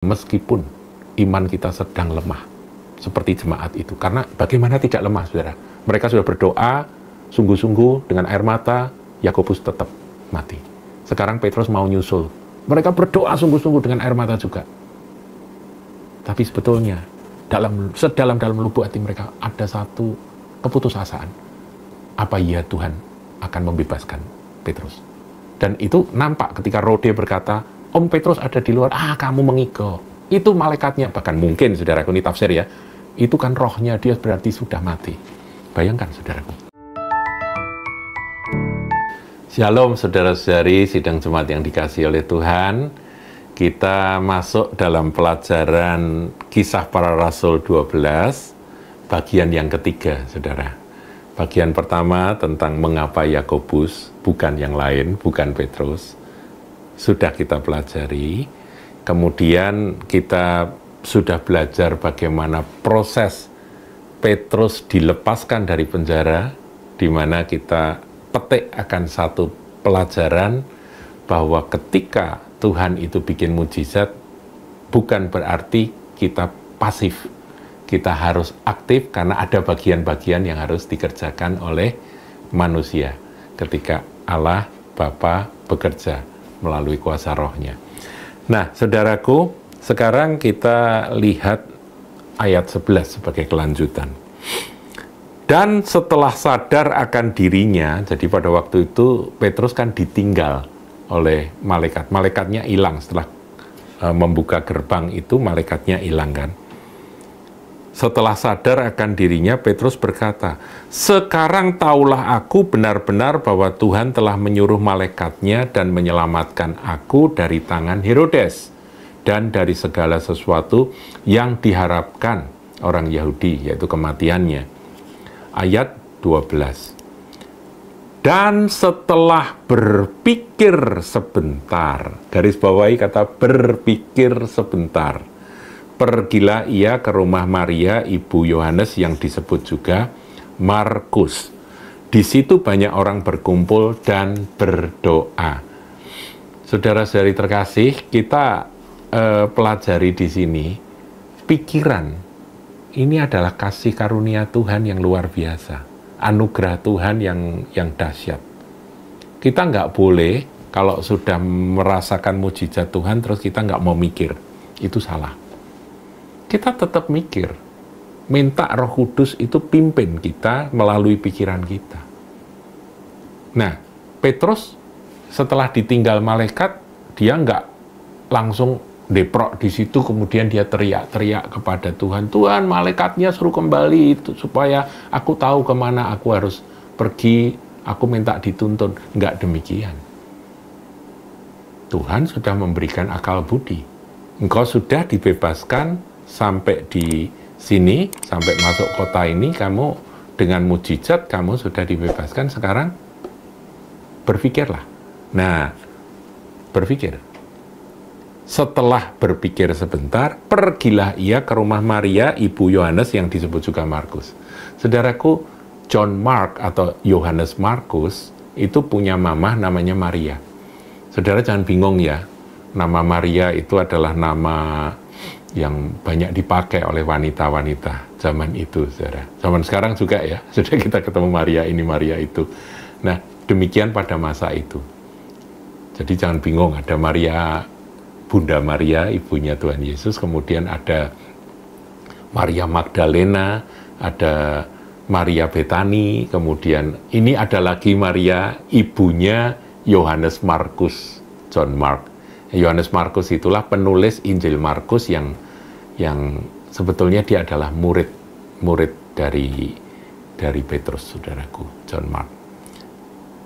Meskipun iman kita sedang lemah, seperti jemaat itu. Karena bagaimana tidak lemah, saudara? Mereka sudah berdoa, sungguh-sungguh dengan air mata, Yakobus tetap mati. Sekarang Petrus mau nyusul. Mereka berdoa sungguh-sungguh dengan air mata juga. Tapi sebetulnya, sedalam-dalam lubuk hati mereka ada satu keputusasaan. Apa iya Tuhan akan membebaskan Petrus? Dan itu nampak ketika Rode berkata, Om Petrus ada di luar, kamu mengigo. Itu malaikatnya, bahkan mungkin, saudaraku, ini tafsir ya, itu kan rohnya, dia berarti sudah mati. Bayangkan, saudaraku. Shalom, saudara-saudari, sidang Jumat yang dikasihi oleh Tuhan. Kita masuk dalam pelajaran Kisah Para Rasul 12, bagian yang ketiga, saudara. Bagian pertama tentang mengapa Yakobus, bukan yang lain, bukan Petrus, sudah kita pelajari. Kemudian kita sudah belajar bagaimana proses Petrus dilepaskan dari penjara, di mana kita petik akan satu pelajaran bahwa ketika Tuhan itu bikin mujizat, bukan berarti kita pasif. Kita harus aktif karena ada bagian-bagian yang harus dikerjakan oleh manusia ketika Allah Bapa bekerja melalui kuasa rohnya. Nah, saudaraku, sekarang kita lihat ayat 11 sebagai kelanjutan. Dan setelah sadar akan dirinya, jadi pada waktu itu Petrus kan ditinggal oleh malaikat. Malaikatnya hilang setelah membuka gerbang itu, malaikatnya hilang kan. Setelah sadar akan dirinya, Petrus berkata, "Sekarang taulah aku benar-benar bahwa Tuhan telah menyuruh malaikatnya dan menyelamatkan aku dari tangan Herodes dan dari segala sesuatu yang diharapkan orang Yahudi, yaitu kematiannya." Ayat 12. Dan setelah berpikir sebentar, garis bawahi kata berpikir sebentar, pergilah ia ke rumah Maria, ibu Yohanes yang disebut juga Markus. Di situ banyak orang berkumpul dan berdoa. Saudara-saudari terkasih, kita pelajari di sini pikiran. Ini adalah kasih karunia Tuhan yang luar biasa, anugerah Tuhan yang dahsyat. Kita nggak boleh kalau sudah merasakan mujizat Tuhan terus kita nggak mau mikir, itu salah. Kita tetap mikir, minta Roh Kudus itu pimpin kita melalui pikiran kita. Nah, Petrus setelah ditinggal malaikat, dia nggak langsung deprok di situ, kemudian dia teriak-teriak kepada Tuhan, "Tuhan, malaikatnya suruh kembali itu supaya aku tahu kemana aku harus pergi, aku minta dituntun." Nggak demikian. Tuhan sudah memberikan akal budi. Engkau sudah dibebaskan sampai di sini, sampai masuk kota ini, kamu dengan mujizat, kamu sudah dibebaskan, sekarang berpikirlah. Nah, berpikir. Setelah berpikir sebentar, pergilah ia ke rumah Maria, ibu Yohanes yang disebut juga Markus. Saudaraku, John Mark atau Yohanes Markus itu punya mamah namanya Maria. Saudara jangan bingung ya, nama Maria itu adalah nama yang banyak dipakai oleh wanita-wanita zaman itu, saudara. Zaman sekarang juga ya, sudah kita ketemu Maria ini, Maria itu. Nah, demikian pada masa itu. Jadi jangan bingung, ada Maria, Bunda Maria, ibunya Tuhan Yesus, kemudian ada Maria Magdalena, ada Maria Betani, kemudian ini ada lagi Maria, ibunya Yohanes Markus, John Mark. Yohanes Markus itulah penulis Injil Markus yang sebetulnya dia adalah murid dari Petrus, saudaraku, John Mark.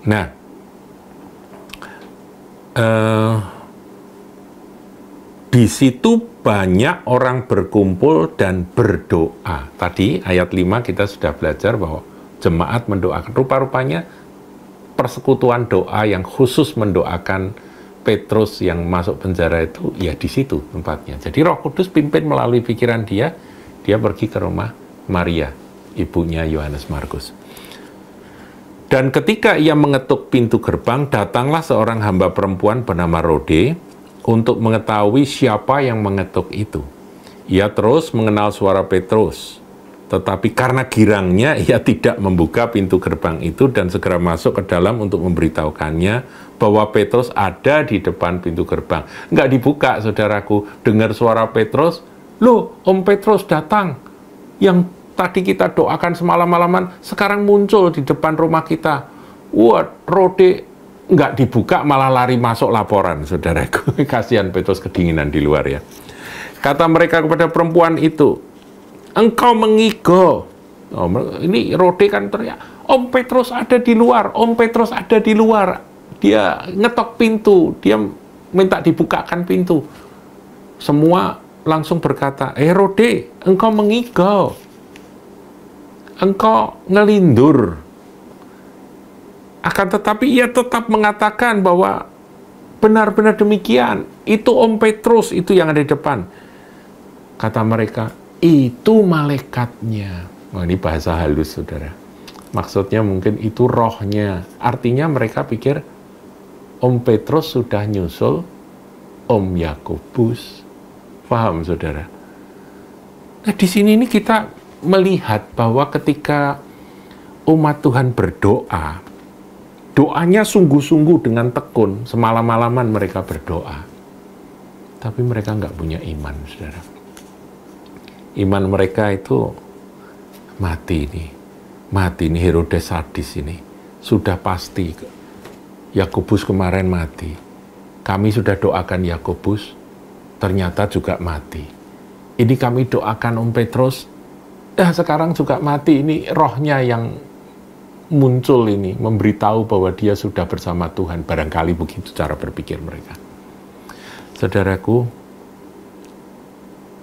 Nah, di situ banyak orang berkumpul dan berdoa. Tadi ayat 5 kita sudah belajar bahwa jemaat mendoakan. Rupa-rupanya persekutuan doa yang khusus mendoakan Petrus yang masuk penjara itu, ya di situ tempatnya. Jadi Roh Kudus pimpin melalui pikiran dia pergi ke rumah Maria, ibunya Yohanes Markus. Dan ketika ia mengetuk pintu gerbang, datanglah seorang hamba perempuan bernama Rode, untuk mengetahui siapa yang mengetuk itu. Ia terus mengenal suara Petrus, tetapi karena girangnya ia tidak membuka pintu gerbang itu dan segera masuk ke dalam untuk memberitahukannya bahwa Petrus ada di depan pintu gerbang. Nggak dibuka, saudaraku. Dengar suara Petrus, loh, Om Petrus datang. Yang tadi kita doakan semalam-malaman, sekarang muncul di depan rumah kita. Wah, Rode nggak dibuka, malah lari masuk laporan, saudaraku. Kasihan Petrus kedinginan di luar ya. Kata mereka kepada perempuan itu, engkau mengigo. Oh, ini Rode kan teriak, Om Petrus ada di luar, Om Petrus ada di luar. Dia ngetok pintu, dia minta dibukakan pintu. Semua langsung berkata, Rode, engkau mengigo. Engkau ngelindur. Akan tetapi ia tetap mengatakan bahwa benar-benar demikian. Itu Om Petrus, itu yang ada di depan. Kata mereka, itu malaikatnya. Oh, ini bahasa halus, saudara. Maksudnya mungkin itu rohnya. Artinya mereka pikir Om Petrus sudah nyusul Om Yakobus. Paham, saudara? Nah, di sini ini kita melihat bahwa ketika umat Tuhan berdoa, doanya sungguh-sungguh dengan tekun, semalam-malaman mereka berdoa. Tapi mereka nggak punya iman, saudara. Iman mereka itu mati nih. Mati nih, Herodes sadis ini. Sudah pasti. Yakobus kemarin mati. Kami sudah doakan Yakobus, ternyata juga mati. Ini kami doakan Om Petrus, sekarang juga mati. Ini rohnya yang muncul ini, memberitahu bahwa dia sudah bersama Tuhan. Barangkali begitu cara berpikir mereka. Saudaraku,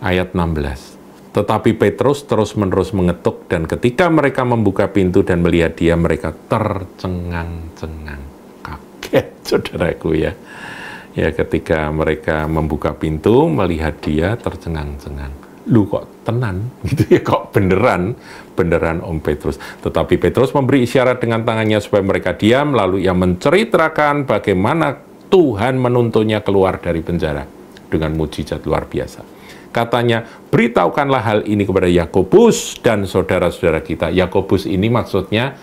ayat 16. Tetapi Petrus terus-menerus mengetuk, dan ketika mereka membuka pintu dan melihat dia, mereka tercengang-cengang. Kaget, saudaraku ya. Ya, ketika mereka membuka pintu, melihat dia, tercengang-cengang. Lu kok tenan? Gitu ya, kok beneran Om Petrus. Tetapi Petrus memberi isyarat dengan tangannya supaya mereka diam, lalu ia menceritakan bagaimana Tuhan menuntunnya keluar dari penjara dengan mujizat luar biasa. Katanya, beritahukanlah hal ini kepada Yakobus dan saudara-saudara kita. Yakobus ini maksudnya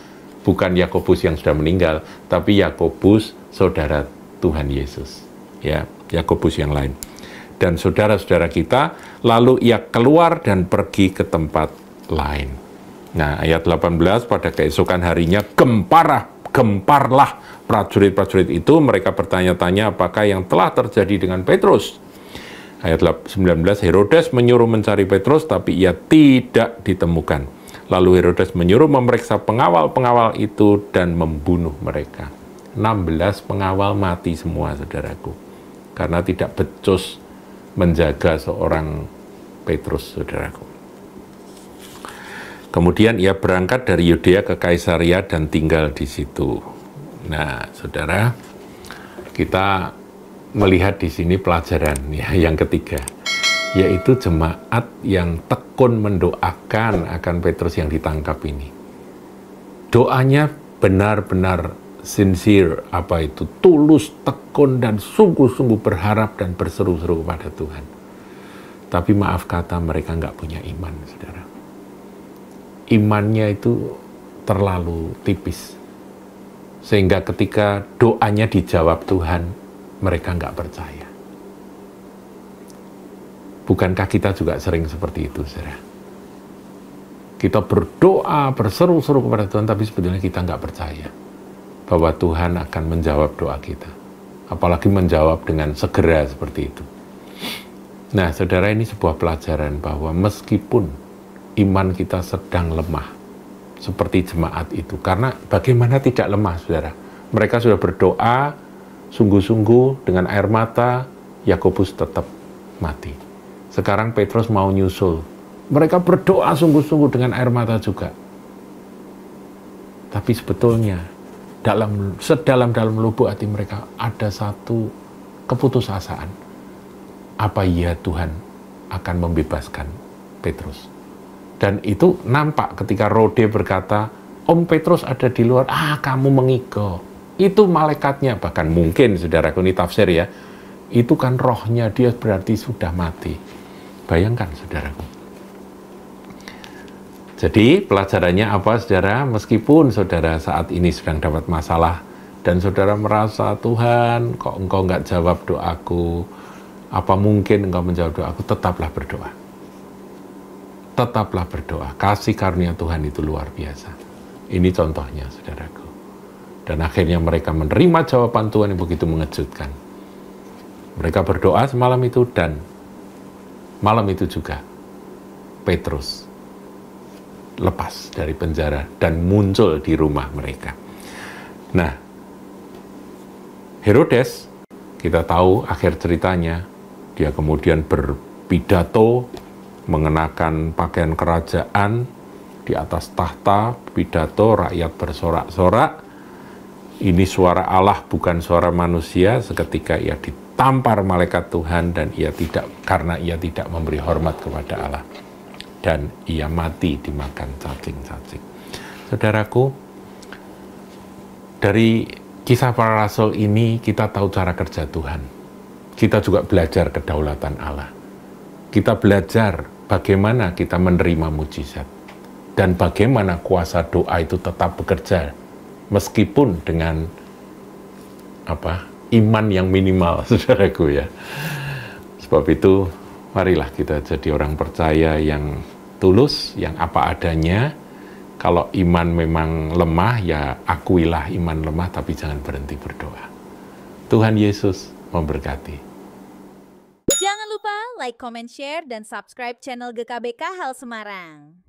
bukan Yakobus yang sudah meninggal, tapi Yakobus saudara Tuhan Yesus. Ya, Yakobus yang lain. Dan saudara-saudara kita, lalu ia keluar dan pergi ke tempat lain. Nah, ayat 18, pada keesokan harinya gemparlah prajurit-prajurit itu. Mereka bertanya-tanya apakah yang telah terjadi dengan Petrus. Ayat 19, Herodes menyuruh mencari Petrus, tapi ia tidak ditemukan. Lalu Herodes menyuruh memeriksa pengawal-pengawal itu dan membunuh mereka. 16 pengawal mati semua, saudaraku. Karena tidak becus menjaga seorang Petrus, saudaraku. Kemudian ia berangkat dari Yudea ke Kaisaria dan tinggal di situ. Nah, saudara, kita melihat di sini pelajaran ya, yang ketiga, yaitu jemaat yang tekun mendoakan akan Petrus yang ditangkap ini. Doanya benar-benar sincere, tulus, tekun, dan sungguh-sungguh berharap dan berseru-seru kepada Tuhan. Tapi maaf kata, mereka nggak punya iman, saudara. Imannya itu terlalu tipis. Sehingga ketika doanya dijawab Tuhan, mereka nggak percaya. Bukankah kita juga sering seperti itu, saudara? Kita berdoa, berseru-seru kepada Tuhan, tapi sebetulnya kita nggak percaya bahwa Tuhan akan menjawab doa kita. Apalagi menjawab dengan segera seperti itu. Nah, saudara, ini sebuah pelajaran bahwa meskipun iman kita sedang lemah, seperti jemaat itu, karena bagaimana tidak lemah, saudara? Mereka sudah berdoa, sungguh-sungguh dengan air mata, Yakobus tetap mati. Sekarang Petrus mau nyusul. Mereka berdoa sungguh-sungguh dengan air mata juga. Tapi sebetulnya, sedalam-dalam lubuk hati mereka ada satu keputusasaan. Apa iya Tuhan akan membebaskan Petrus? Dan itu nampak ketika Rode berkata, Om Petrus ada di luar, kamu mengigo. Itu malaikatnya, bahkan mungkin, saudaraku, ini tafsir ya, itu kan rohnya dia berarti sudah mati. Bayangkan, saudaraku. Jadi pelajarannya apa, saudara? Meskipun saudara saat ini sedang dapat masalah dan saudara merasa, Tuhan, kok engkau nggak jawab doaku, apa mungkin engkau menjawab doaku, tetaplah berdoa. Tetaplah berdoa. Kasih karunia Tuhan itu luar biasa. Ini contohnya, saudaraku. Dan akhirnya mereka menerima jawaban Tuhan yang begitu mengejutkan. Mereka berdoa semalam itu, dan malam itu juga Petrus lepas dari penjara dan muncul di rumah mereka. Nah, Herodes, kita tahu akhir ceritanya, dia kemudian berpidato mengenakan pakaian kerajaan di atas tahta, pidato, rakyat bersorak-sorak. Ini suara Allah, bukan suara manusia. Seketika ia ditampar malaikat Tuhan dan karena ia tidak memberi hormat kepada Allah. Dan ia mati dimakan cacing-cacing. Saudaraku, dari kisah para rasul ini kita tahu cara kerja Tuhan. Kita juga belajar kedaulatan Allah. Kita belajar bagaimana kita menerima mujizat. Dan bagaimana kuasa doa itu tetap bekerja. Meskipun dengan iman yang minimal, saudaraku ya. Sebab itu, marilah kita jadi orang percaya yang tulus, yang apa adanya. Kalau iman memang lemah, ya akuilah iman lemah, tapi jangan berhenti berdoa. Tuhan Yesus memberkati. Jangan lupa like, comment, share, dan subscribe channel GKBK Hal Semarang.